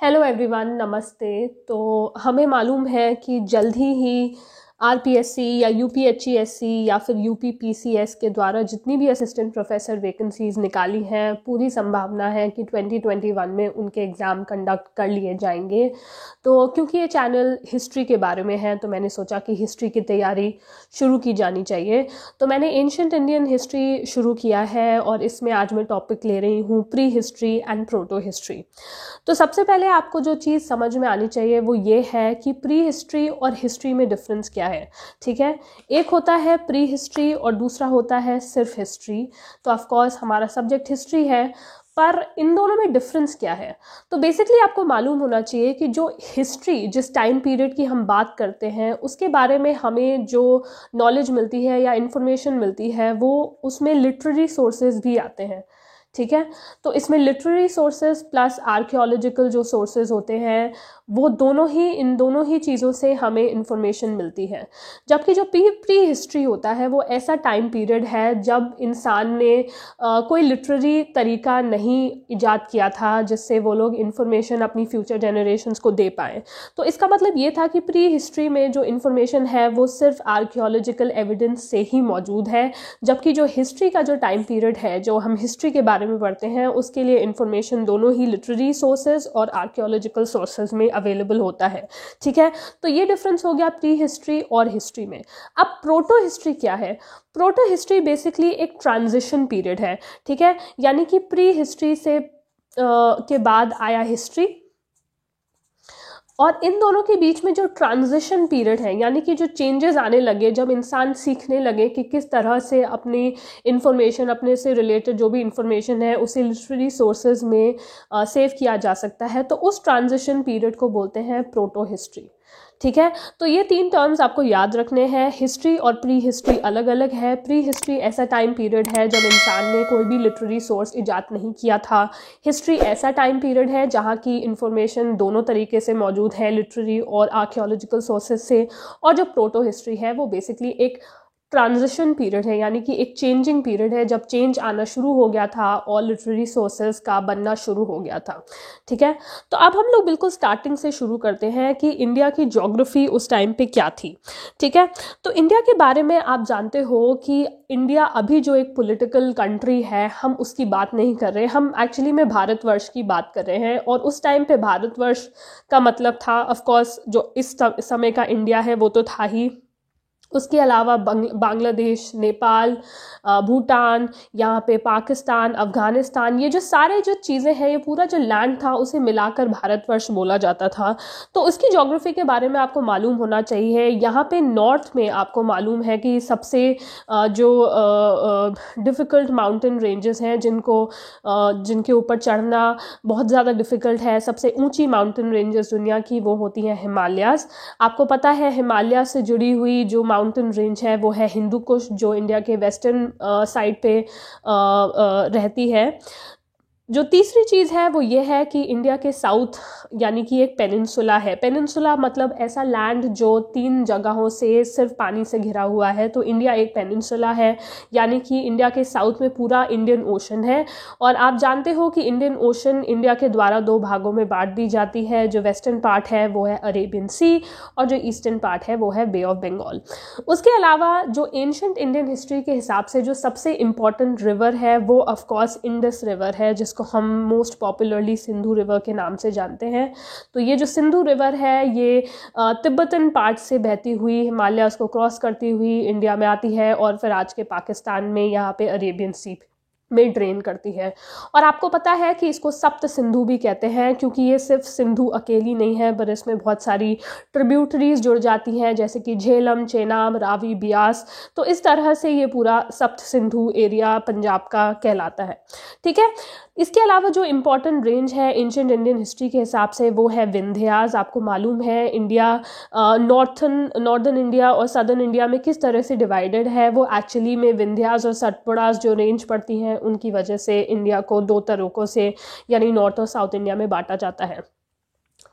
Hello everyone, नमस्ते। तो हमें मालूम है कि जल्द ही आरपीएससी या यूपीएचईएससी या फिर यूपीपीसीएस के द्वारा जितनी भी असिस्टेंट प्रोफेसर वैकेंसीज निकाली हैं, पूरी संभावना है कि 2021 में उनके एग्ज़ाम कंडक्ट कर लिए जाएंगे। तो क्योंकि ये चैनल हिस्ट्री के बारे में है तो मैंने सोचा कि हिस्ट्री की तैयारी शुरू की जानी चाहिए। तो मैंने एंशिएंट इंडियन हिस्ट्री शुरू किया है और इसमें आज मैं टॉपिक ले रही हूँ pre history and proto history. तो सबसे पहले आपको जो चीज़ समझ में आनी चाहिए वो ये है कि प्री हिस्ट्री और हिस्ट्री में डिफरेंस क्या है। ठीक है, एक होता है प्री हिस्ट्री और दूसरा होता है सिर्फ हिस्ट्री। तो ऑफ कोर्स हमारा सब्जेक्ट हिस्ट्री है, पर इन दोनों में डिफरेंस क्या है। तो बेसिकली आपको मालूम होना चाहिए कि जो हिस्ट्री, जिस टाइम पीरियड की हम बात करते हैं, उसके बारे में हमें जो नॉलेज मिलती है या इंफॉर्मेशन मिलती है वो उसमें लिटरेरी सोर्सेज भी आते हैं। ठीक है, तो इसमें लिटरेरी सोर्सेज प्लस आर्कियोलॉजिकल जो सोर्सेज होते हैं वो इन दोनों ही चीज़ों से हमें इंफॉर्मेशन मिलती है। जबकि जो प्री हिस्ट्री होता है वो ऐसा टाइम पीरियड है जब इंसान ने कोई लिटरेरी तरीका नहीं इजाद किया था जिससे वो लोग इंफॉर्मेशन अपनी फ्यूचर जनरेशन्स को दे पाएँ। तो इसका मतलब ये था कि प्री हिस्ट्री में जो इंफॉर्मेशन है वो सिर्फ आर्कियोलॉजिकल एविडेंस से ही मौजूद है, जबकि जो हिस्ट्री का जो टाइम पीरियड है, जो हम हिस्ट्री के बारे में पढ़ते हैं, उसके लिए इंफॉर्मेशन दोनों ही लिटरेरी सोर्सेज और आर्कियोलॉजिकल सोर्सेज में अवेलेबल होता है। ठीक है, तो ये डिफरेंस हो गया प्री हिस्ट्री और हिस्ट्री में। अब प्रोटो हिस्ट्री क्या है? प्रोटो हिस्ट्री बेसिकली एक ट्रांजिशन पीरियड है। ठीक है, यानी कि प्री हिस्ट्री से के बाद आया हिस्ट्री, और इन दोनों के बीच में जो ट्रांजिशन पीरियड है, यानी कि जो चेंजेस आने लगे, जब इंसान सीखने लगे कि किस तरह से अपनी इंफॉर्मेशन, अपने से रिलेटेड जो भी इंफॉर्मेशन है उसे लिटरेरी सोर्सेज में सेव किया जा सकता है, तो उस ट्रांजिशन पीरियड को बोलते हैं प्रोटो हिस्ट्री। ठीक है, तो ये तीन टर्म्स आपको याद रखने हैं। हिस्ट्री और प्री हिस्ट्री अलग अलग है। प्री हिस्ट्री ऐसा टाइम पीरियड है जब इंसान ने कोई भी लिटरेरी सोर्स इजाद नहीं किया था। हिस्ट्री ऐसा टाइम पीरियड है जहाँ की इंफॉर्मेशन दोनों तरीके से मौजूद है, लिटरेरी और आर्कियोलॉजिकल सोर्सेज से। और जो प्रोटो हिस्ट्री है वो बेसिकली एक ट्रांजिशन पीरियड है, यानी कि एक चेंजिंग पीरियड है, जब चेंज आना शुरू हो गया था और लिटरेरी सोर्सेज का बनना शुरू हो गया था। ठीक है, तो अब हम लोग बिल्कुल स्टार्टिंग से शुरू करते हैं कि इंडिया की ज्योग्राफी उस टाइम पे क्या थी। ठीक है, तो इंडिया के बारे में आप जानते हो कि इंडिया अभी जो एक पॉलिटिकल कंट्री है, हम उसकी बात नहीं कर रहे, हम एक्चुअली में भारतवर्ष की बात कर रहे हैं। और उस टाइम पे भारतवर्ष का मतलब था, ऑफ कोर्स जो इस समय का इंडिया है वो तो था ही, उसके अलावा बांग्लादेश, नेपाल, भूटान, यहाँ पे पाकिस्तान, अफ़गानिस्तान, ये जो सारे जो चीज़ें हैं, ये पूरा जो लैंड था उसे मिलाकर भारतवर्ष बोला जाता था। तो उसकी ज्योग्राफी के बारे में आपको मालूम होना चाहिए। यहाँ पे नॉर्थ में आपको मालूम है कि सबसे जो डिफ़िकल्ट माउंटेन रेंजेस हैं जिनके ऊपर चढ़ना बहुत ज़्यादा डिफ़िकल्ट है, सबसे ऊंची माउंटेन रेंजेस दुनिया की वो होती हैं हिमालयाज़। आपको पता है हिमालय से जुड़ी हुई जो माउंटेन रेंज है वो है हिंदू कुश, जो इंडिया के वेस्टर्न साइड पे रहती है। जो तीसरी चीज़ है वो ये है कि इंडिया के साउथ यानी कि एक पेनिनसुला है। पेनिनसुला मतलब ऐसा लैंड जो 3 जगहों से सिर्फ पानी से घिरा हुआ है। तो इंडिया एक पेनिनसुला है, यानी कि इंडिया के साउथ में पूरा इंडियन ओशन है। और आप जानते हो कि इंडियन ओशन इंडिया के द्वारा 2 भागों में बांट दी जाती है। जो वेस्टर्न पार्ट है वो है अरेबियन सी और जो ईस्टर्न पार्ट है वो है बे ऑफ बंगाल। उसके अलावा जो एंशिएंट इंडियन हिस्ट्री के हिसाब से जो सबसे इम्पॉर्टेंट रिवर है वो ऑफकोर्स इंडस रिवर है, जिसको हम मोस्ट पॉपुलरली सिंधु रिवर के नाम से जानते हैं। तो ये जो सिंधु रिवर है ये तिब्बतन पार्ट से बहती हुई हिमालय को क्रॉस करती हुई इंडिया में आती है और फिर आज के पाकिस्तान में यहाँ पे अरेबियन सी में ड्रेन करती है। और आपको पता है कि इसको सप्त सिंधु भी कहते हैं, क्योंकि ये सिर्फ सिंधु अकेली नहीं है पर इसमें बहुत सारी ट्रिब्यूटरीज जुड़ जाती हैं, जैसे कि झेलम, चेनाब, रावी, ब्यास। तो इस तरह से ये पूरा सप्त सिंधु एरिया पंजाब का कहलाता है। ठीक है, इसके अलावा जो इम्पॉर्टेंट रेंज है एंशिएंट इंडियन हिस्ट्री के हिसाब से वो है विंध्यास। आपको मालूम है इंडिया नॉर्दर्न इंडिया और सदर्न इंडिया में किस तरह से डिवाइडेड है। वो एक्चुअली में विंध्यास और सतपुड़ास जो रेंज पड़ती हैं उनकी वजह से इंडिया को 2 तरीकों से यानी नॉर्थ और साउथ इंडिया में बांटा जाता है।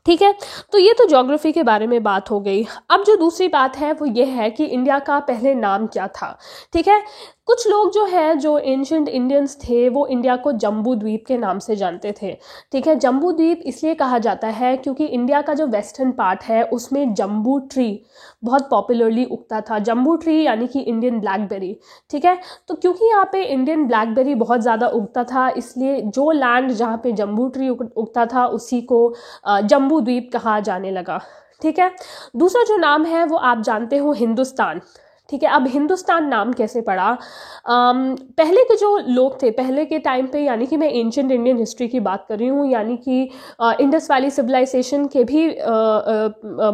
ठीक है, तो ये तो ज्योग्राफी के बारे में बात हो गई। अब जो दूसरी बात है वो ये है कि इंडिया का पहले नाम क्या था। ठीक है, कुछ लोग जो है, जो एंशिएंट इंडियंस थे, वो इंडिया को जम्बू द्वीप के नाम से जानते थे। ठीक है, जम्बू द्वीप इसलिए कहा जाता है क्योंकि इंडिया का जो वेस्टर्न पार्ट है उसमें जम्बू ट्री बहुत पॉपुलरली उगता था। जम्बू ट्री यानी कि इंडियन ब्लैकबेरी। ठीक है, तो क्योंकि यहाँ पे इंडियन ब्लैकबेरी बहुत ज़्यादा उगता था, इसलिए जो लैंड जहाँ पे जम्बू ट्री उगता था उसी को जम्बू द्वीप कहा जाने लगा। ठीक है, दूसरा जो नाम है वो आप जानते हो, हिंदुस्तान। ठीक है, अब हिंदुस्तान नाम कैसे पड़ा? पहले के जो लोग थे, पहले के टाइम पे, यानी कि मैं एंशिएंट इंडियन हिस्ट्री की बात कर रही हूँ, यानी कि इंडस वैली सिविलाइजेशन के भी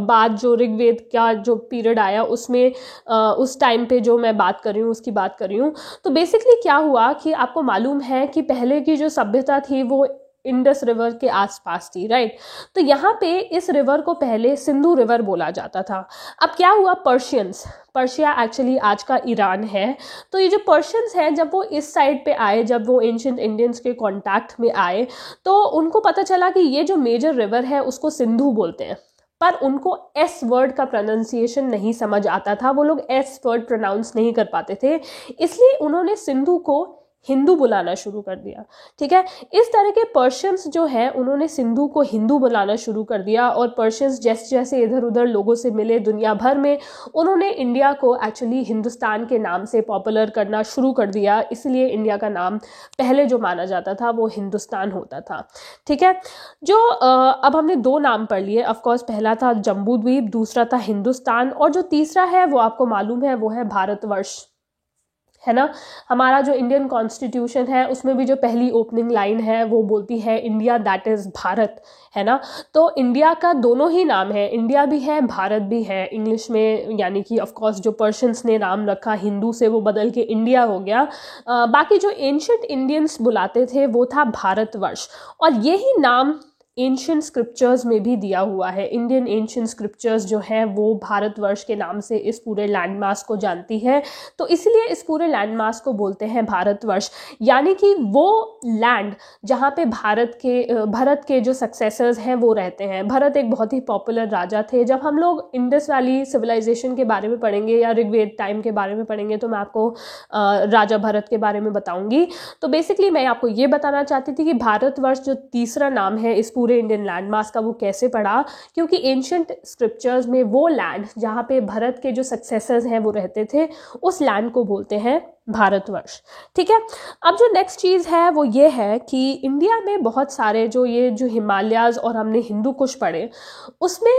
बाद जो ऋग्वेद का जो पीरियड आया उसमें उस टाइम पे जो मैं बात कर रही हूँ उसकी बात कर रही हूँ। तो बेसिकली क्या हुआ कि आपको मालूम है कि पहले की जो सभ्यता थी वो इंडस रिवर के आसपास थी, राइट। तो यहाँ पे इस रिवर को पहले सिंधु रिवर बोला जाता था। अब क्या हुआ, पर्शिया एक्चुअली आज का ईरान है, तो ये जो पर्शियंस हैं जब वो इस साइड पे आए, जब वो एंशिएंट इंडियंस के कांटेक्ट में आए, तो उनको पता चला कि ये जो मेजर रिवर है उसको सिंधु बोलते हैं, पर उनको एस वर्ड का प्रोनाउंसिएशन नहीं समझ आता था, वो लोग एस वर्ड प्रोनाउंस नहीं कर पाते थे, इसलिए उन्होंने सिंधु को हिंदू बुलाना शुरू कर दिया। ठीक है, इस तरह के पर्शियंस जो है उन्होंने सिंधु को हिंदू बुलाना शुरू कर दिया, और पर्शियंस जैसे जैसे इधर उधर लोगों से मिले दुनिया भर में, उन्होंने इंडिया को एक्चुअली हिंदुस्तान के नाम से पॉपुलर करना शुरू कर दिया, इसलिए इंडिया का नाम पहले जो माना जाता था वो हिंदुस्तान होता था। ठीक है, जो अब हमने दो नाम पढ़ लिए, ऑफकोर्स पहला था जम्बू द्वीप, दूसरा था हिंदुस्तान, और जो तीसरा है वो आपको मालूम है, वो है भारतवर्ष, है ना। हमारा जो इंडियन कॉन्स्टिट्यूशन है उसमें भी जो पहली ओपनिंग लाइन है वो बोलती है इंडिया दैट इज भारत, है ना। तो इंडिया का दोनों ही नाम है, इंडिया भी है भारत भी है इंग्लिश में, यानी कि ऑफ कोर्स जो पर्शियंस ने नाम रखा हिंदू से वो बदल के इंडिया हो गया। बाकी जो एंशिएंट इंडियंस बुलाते थे वो था भारतवर्ष, और यही नाम एंशिएंट स्क्रिप्चर्स में भी दिया हुआ है। इंडियन एंशिएंट स्क्रिप्चर्स जो है वो भारतवर्ष के नाम से इस पूरे लैंडमास को जानती है, तो इसलिए इस पूरे लैंडमास को बोलते हैं भारतवर्ष, यानी कि वो लैंड जहाँ पे भारत के जो सक्सेसर्स हैं वो रहते हैं। भरत एक बहुत ही पॉपुलर राजा थे। जब हम लोग इंडस वैली सिविलाइजेशन के बारे में पढ़ेंगे या ऋग्वेद टाइम के बारे में पढ़ेंगे तो मैं आपको राजा भरत के बारे में बताऊंगी। तो बेसिकली मैं आपको ये बताना चाहती थी कि भारतवर्ष जो तीसरा नाम है इस पूरे इंडियन लैंडमास का, वो कैसे पड़ा, क्योंकि एंशिएंट स्क्रिप्चर्स में वो लैंड जहाँ पे भरत के जो सक्सेसर्स हैं वो रहते थे, उस लैंड को बोलते हैं भारतवर्ष। ठीक है, अब जो नेक्स्ट चीज़ है वो ये है कि इंडिया में बहुत सारे जो हिमालयाज और हमने हिंदू कुश पढ़े उसमें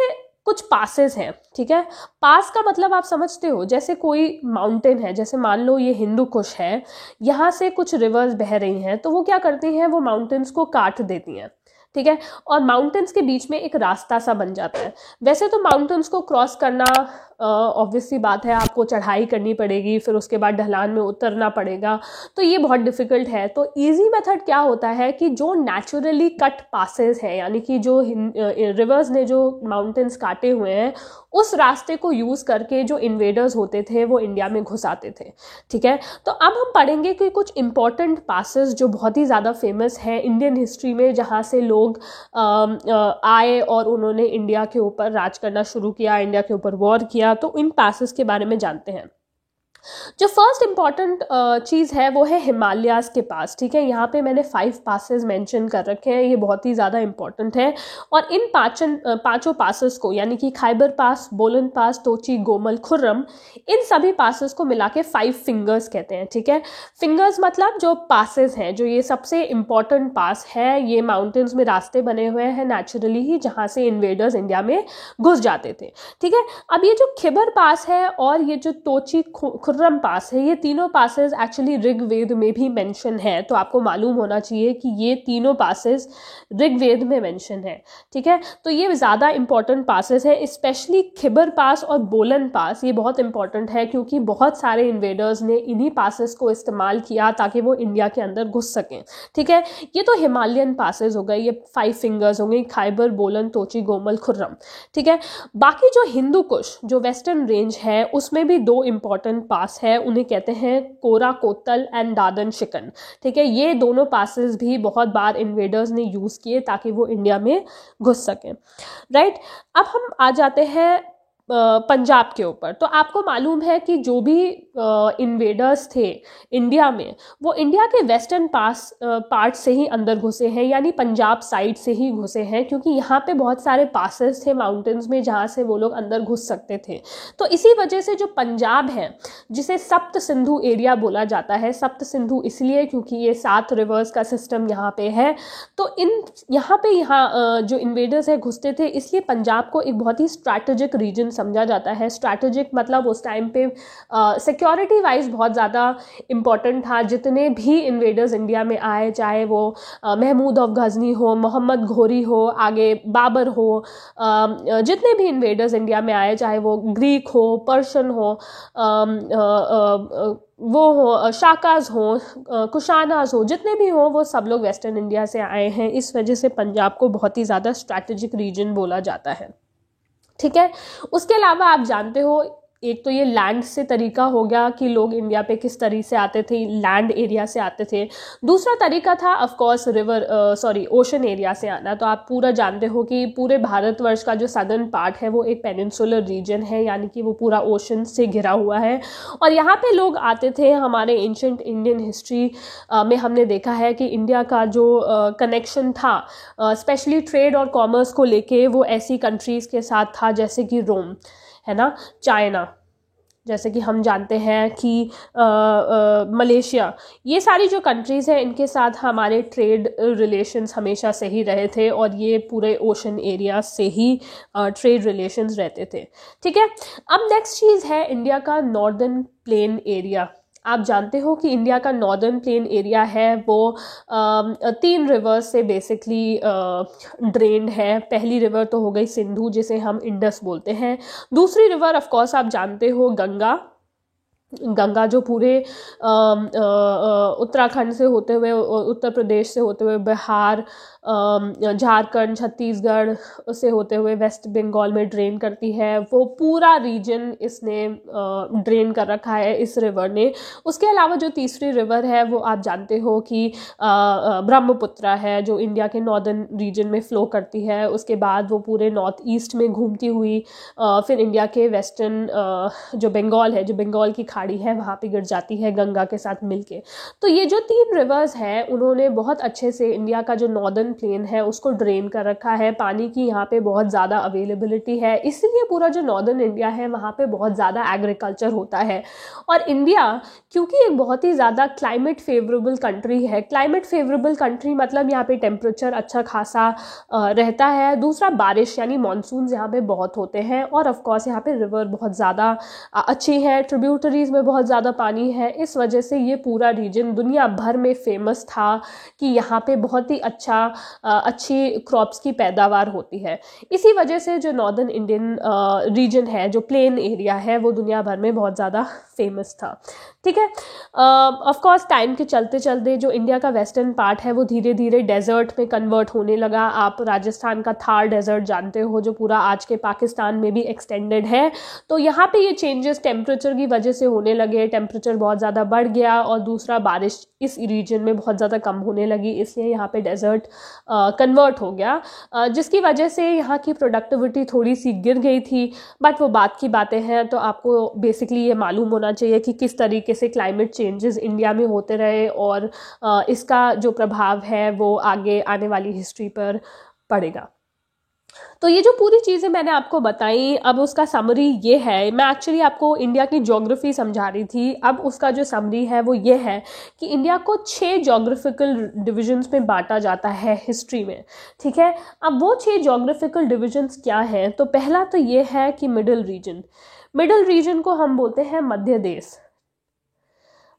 कुछ पासेस हैं। ठीक है, पास का मतलब आप समझते हो, जैसे कोई माउंटेन है, जैसे मान लो ये हिंदू कुश है, यहाँ से कुछ रिवर्स बह रही हैं, तो वो क्या करती हैं, वो माउंटेन्स को काट देती हैं। ठीक है, और माउंटेन्स के बीच में एक रास्ता सा बन जाता है। वैसे तो माउंटेन्स को क्रॉस करना ऑब्वियसली बात है, आपको चढ़ाई करनी पड़ेगी, फिर उसके बाद ढलान में उतरना पड़ेगा, तो ये बहुत डिफिकल्ट है। तो इजी मेथड क्या होता है कि जो नेचुरली कट पासेस हैं, यानी कि जो रिवर्स ने जो माउंटेन्स काटे हुए हैं, उस रास्ते को यूज़ करके जो इन्वेडर्स होते थे वो इंडिया में घुस आते थे। ठीक है, तो अब हम पढ़ेंगे कि कुछ इंपॉर्टेंट पासेस जो बहुत ही ज़्यादा फेमस हैं इंडियन हिस्ट्री में, जहाँ से लोग आए और उन्होंने इंडिया के ऊपर राज करना शुरू किया, इंडिया के ऊपर वॉर किया। तो इन पासेस के बारे में जानते हैं। जो फर्स्ट इंपॉर्टेंट चीज़ है वो है हिमालयाज के पास। ठीक है, यहाँ पे मैंने 5 पासेस मेंशन कर रखे हैं, ये बहुत ही ज़्यादा इंपॉर्टेंट है, और इन पांचों पासेस को, यानी कि खैबर पास, बोलन पास, तोची, गोमल, खुर्रम, इन सभी पासेस को मिला के 5 फिंगर्स कहते हैं। ठीक है, फिंगर्स मतलब जो पासेस हैं, जो ये सबसे इंपॉर्टेंट पास है, ये माउंटेन्स में रास्ते बने हुए हैं नेचुरली ही, जहाँ से इन्वेडर्स इंडिया में घुस जाते थे। ठीक है, अब ये जो खैबर पास है और ये जो तोची खुर्रम पास है, ये तीनों पासेस एक्चुअली ऋग्वेद में भी मेंशन है, तो आपको मालूम होना चाहिए कि ये तीनों पासेस ऋग्वेद में मेंशन है। ठीक है, तो ये ज़्यादा इंपॉर्टेंट पासेस है, स्पेशली खैबर पास और बोलन पास, ये बहुत इंपॉर्टेंट है क्योंकि बहुत सारे इन्वेडर्स ने इन्हीं पासेस को इस्तेमाल किया ताकि वो इंडिया के अंदर घुस सकें। ठीक है, ये तो हिमालयन पासेस हो गए, ये 5 फिंगर्स हो गए, खैबर, बोलन, तोची, गोमल, खुर्रम। ठीक है, बाकी जो हिंदू कुश, जो वेस्टर्न रेंज है, उसमें भी 2 इंपॉर्टेंट पास है, उन्हें कहते हैं कोरा कोतल एंड दादन शिकन। ठीक है, ये दोनों पासेस भी बहुत बार इन्वेडर्स ने यूज़ किए ताकि वो इंडिया में घुस सकें। राइट, अब हम आ जाते हैं पंजाब के ऊपर। तो आपको मालूम है कि जो भी इन्वेडर्स थे इंडिया में, वो इंडिया के वेस्टर्न पार्ट से ही अंदर घुसे हैं, यानी पंजाब साइड से ही घुसे हैं, क्योंकि यहाँ पे बहुत सारे पासेस थे माउंटेन्स में जहाँ से वो लोग अंदर घुस सकते थे। तो इसी वजह से जो पंजाब है, जिसे सप्त सिंधु एरिया बोला जाता है, सप्त सिंधु इसलिए क्योंकि ये 7 रिवर्स का सिस्टम यहाँ पे है। तो यहाँ जो इन्वेडर्स है घुसते थे, इसलिए पंजाब को एक बहुत ही स्ट्रैटेजिक रीजन समझा जाता है। स्ट्रैटेजिक मतलब उस टाइम पे सिक्योरिटी वाइज बहुत ज़्यादा इम्पॉर्टेंट था। जितने भी इन्वेडर्स इंडिया में आए, चाहे वो महमूद ऑफ गजनी हो, मोहम्मद घोरी हो, आगे बाबर हो, जितने भी इन्वेडर्स इंडिया में आए, चाहे वो ग्रीक हो, पर्शियन हो, वो हो, शाकाज हो, कुशानाज हो, जितने भी हो, वो सब लोग वेस्टर्न इंडिया से आए हैं। इस वजह से पंजाब को बहुत ही ज़्यादा स्ट्रैटेजिक रीजन बोला जाता है। ठीक है, उसके अलावा आप जानते हो, एक तो ये लैंड से तरीका हो गया कि लोग इंडिया पे किस तरीके से आते थे, लैंड एरिया से आते थे। दूसरा तरीका था ऑफ कोर्स ओशन एरिया से आना। तो आप पूरा जानते हो कि पूरे भारतवर्ष का जो सदर्न पार्ट है वो एक पेनिनसुलर रीजन है, यानी कि वो पूरा ओशन से घिरा हुआ है, और यहाँ पे लोग आते थे। हमारे एंशंट इंडियन हिस्ट्री में हमने देखा है कि इंडिया का जो कनेक्शन था स्पेशली ट्रेड और कॉमर्स को लेके, वो ऐसी कंट्रीज़ के साथ था जैसे कि रोम है ना, चाइना, जैसे कि हम जानते हैं कि मलेशिया, ये सारी जो कंट्रीज़ हैं इनके साथ हमारे ट्रेड रिलेशंस हमेशा से ही रहे थे, और ये पूरे ओशन एरिया से ही ट्रेड रिलेशंस रहते थे। ठीक है, अब नेक्स्ट चीज़ है इंडिया का नॉर्दर्न प्लेन एरिया। आप जानते हो कि इंडिया का नॉर्दर्न प्लेन एरिया है वो 3 रिवर्स से बेसिकली ड्रेन्ड है। पहली रिवर तो हो गई सिंधु, जिसे हम इंडस बोलते हैं। दूसरी रिवर ऑफ कोर्स आप जानते हो गंगा जो पूरे उत्तराखंड से होते हुए, उत्तर प्रदेश से होते हुए, बिहार, झारखंड, छत्तीसगढ़ से होते हुए वेस्ट बंगाल में ड्रेन करती है। वो पूरा रीजन इसने ड्रेन कर रखा है इस रिवर ने। उसके अलावा जो तीसरी रिवर है वो आप जानते हो कि ब्रह्मपुत्रा है, जो इंडिया के नॉर्दर्न रीजन में फ़्लो करती है। उसके बाद वो पूरे नॉर्थ ईस्ट में घूमती हुई फिर इंडिया के वेस्टर्न जो बंगाल है, जो बंगाल की खाड़ी है, वहाँ पे गिर जाती है गंगा के साथ मिलके। तो ये जो 3 रिवर्स हैं उन्होंने बहुत अच्छे से इंडिया का जो नॉर्दर्न प्लेन है उसको ड्रेन कर रखा है। पानी की यहाँ पे बहुत ज़्यादा अवेलेबिलिटी है, इसलिए पूरा जो नॉर्दर्न इंडिया है वहाँ पे बहुत ज़्यादा एग्रीकल्चर होता है। और इंडिया क्योंकि एक बहुत ही ज़्यादा क्लाइमेट फेवरेबल कंट्री है, क्लाइमेट फेवरेबल कंट्री मतलब यहाँ पे टेम्परेचर अच्छा खासा रहता है। दूसरा, बारिश यानी मानसून यहाँ पे बहुत होते हैं, और ऑफकोर्स यहाँ पे रिवर बहुत ज़्यादा अच्छी है, ट्रिब्यूटरीज में बहुत ज़्यादा पानी है। इस वजह से ये पूरा रीजन दुनिया भर में फेमस था कि यहाँ पे बहुत ही अच्छी क्रॉप्स की पैदावार होती है। इसी वजह से जो नॉर्दर्न इंडियन रीजन है, जो प्लेन एरिया है, वो दुनिया भर में बहुत ज़्यादा फेमस था। ठीक है, ऑफ कोर्स टाइम के चलते चलते जो इंडिया का वेस्टर्न पार्ट है वो धीरे धीरे डेजर्ट में कन्वर्ट होने लगा। आप राजस्थान का थार डेजर्ट जानते हो, जो पूरा आज के पाकिस्तान में भी एक्सटेंडेड है। तो यहाँ पे ये चेंजेस टेम्परेचर की वजह से होने लगे, टेम्परेचर बहुत ज़्यादा बढ़ गया, और दूसरा, बारिश इस रीजन में बहुत ज़्यादा कम होने लगी, इसलिए यहाँ पे डेजर्ट कन्वर्ट हो गया, जिसकी वजह से यहाँ की प्रोडक्टिविटी थोड़ी सी गिर गई थी। बट वो बात की बातें हैं। तो आपको बेसिकली ये मालूम होना चाहिए कि किस तरीके से क्लाइमेट चेंजेस इंडिया में होते रहे, और इसका जो प्रभाव है वो आगे आने वाली हिस्ट्री पर पड़ेगा। तो ये जो पूरी चीज़ें मैंने आपको बताई, अब उसका समरी ये है। मैं एक्चुअली आपको इंडिया की ज्योग्राफी समझा रही थी, अब उसका जो समरी है वो ये है कि इंडिया को 6 ज्योग्राफिकल डिविजन्स में बांटा जाता है हिस्ट्री में। ठीक है, अब वो 6 ज्योग्राफिकल डिविजन्स क्या हैं? तो पहला तो ये है कि मिडिल रीजन। मिडिल रीजन को हम बोलते हैं मध्य देश।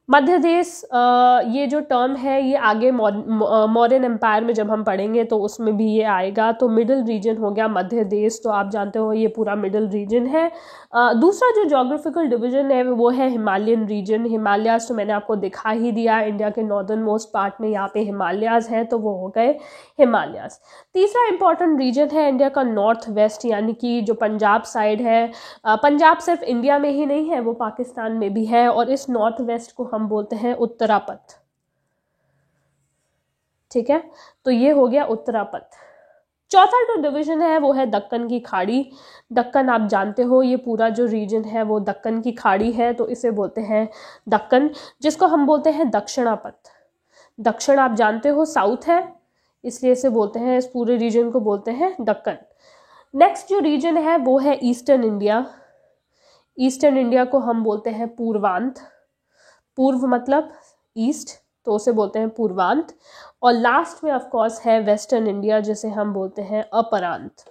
मध्य देश ये जो टर्म है ये आगे मौर्यन एम्पायर में जब हम पढ़ेंगे तो उसमें भी ये आएगा। तो मिडिल रीजन हो गया मध्य देश, तो आप जानते हो ये पूरा मिडिल रीजन है। दूसरा जो ज्योग्राफिकल डिवीजन है वो है हिमालयन रीजन। हिमालयाज तो मैंने आपको दिखा ही दिया, इंडिया के नॉर्दर्न मोस्ट पार्ट में यहाँ पे हिमालयाज हैं, तो वो हो गए हिमालयाज। तीसरा इंपॉर्टेंट रीजन है इंडिया का नॉर्थ वेस्ट, यानी कि जो पंजाब साइड है। पंजाब सिर्फ इंडिया में ही नहीं है, वो पाकिस्तान में भी है, और इस नॉर्थ वेस्ट को हम बोलते हैं उत्तरापथ। ठीक है, तो ये हो गया उत्तरापथ। चौथा जो डिवीजन है वो है दक्कन की खाड़ी। दक्कन आप जानते हो ये पूरा जो रीजन है वो दक्कन की खाड़ी है, तो इसे बोलते हैं दक्कन, जिसको हम बोलते हैं दक्षिणापथ। दक्षिण आप जानते हो साउथ है, इसलिए इसे बोलते हैं, इस पूरे रीजन को बोलते हैं दक्कन। नेक्स्ट जो रीजन है वो है ईस्टर्न इंडिया। ईस्टर्न इंडिया को हम बोलते हैं पूर्वांत। पूर्व मतलब ईस्ट, तो उसे बोलते हैं पूर्वांत। और लास्ट में ऑफ कोर्स है वेस्टर्न इंडिया, जिसे हम बोलते हैं अपरांत।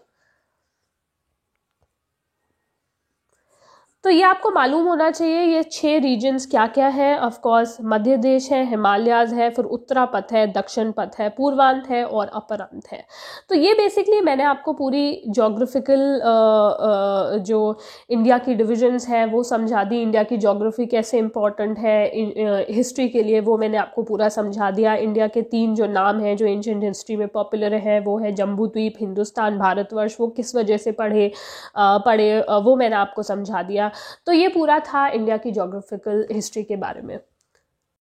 तो ये आपको मालूम होना चाहिए ये 6 रीजन्स क्या क्या है। ऑफ कोर्स मध्य देश है, हिमालयाज है, फिर उत्तरापथ है, दक्षिण पथ है, पूर्वांत है और अपरांत है। तो ये बेसिकली मैंने आपको पूरी जोग्राफिकल जो इंडिया की डिविजन्स हैं वो समझा दी। इंडिया की जोग्राफी कैसे इंपॉर्टेंट है हिस्ट्री के लिए वो मैंने आपको पूरा समझा दिया। इंडिया के 3 जो नाम हैं जो एंशिएंट हिस्ट्री में पॉपुलर है वो है जम्बूद्वीप, हिंदुस्तान, भारतवर्ष। वो किस वजह से पढ़े वो मैंने आपको समझा दिया। तो ये पूरा था इंडिया की ज्योग्राफिकल हिस्ट्री के बारे में।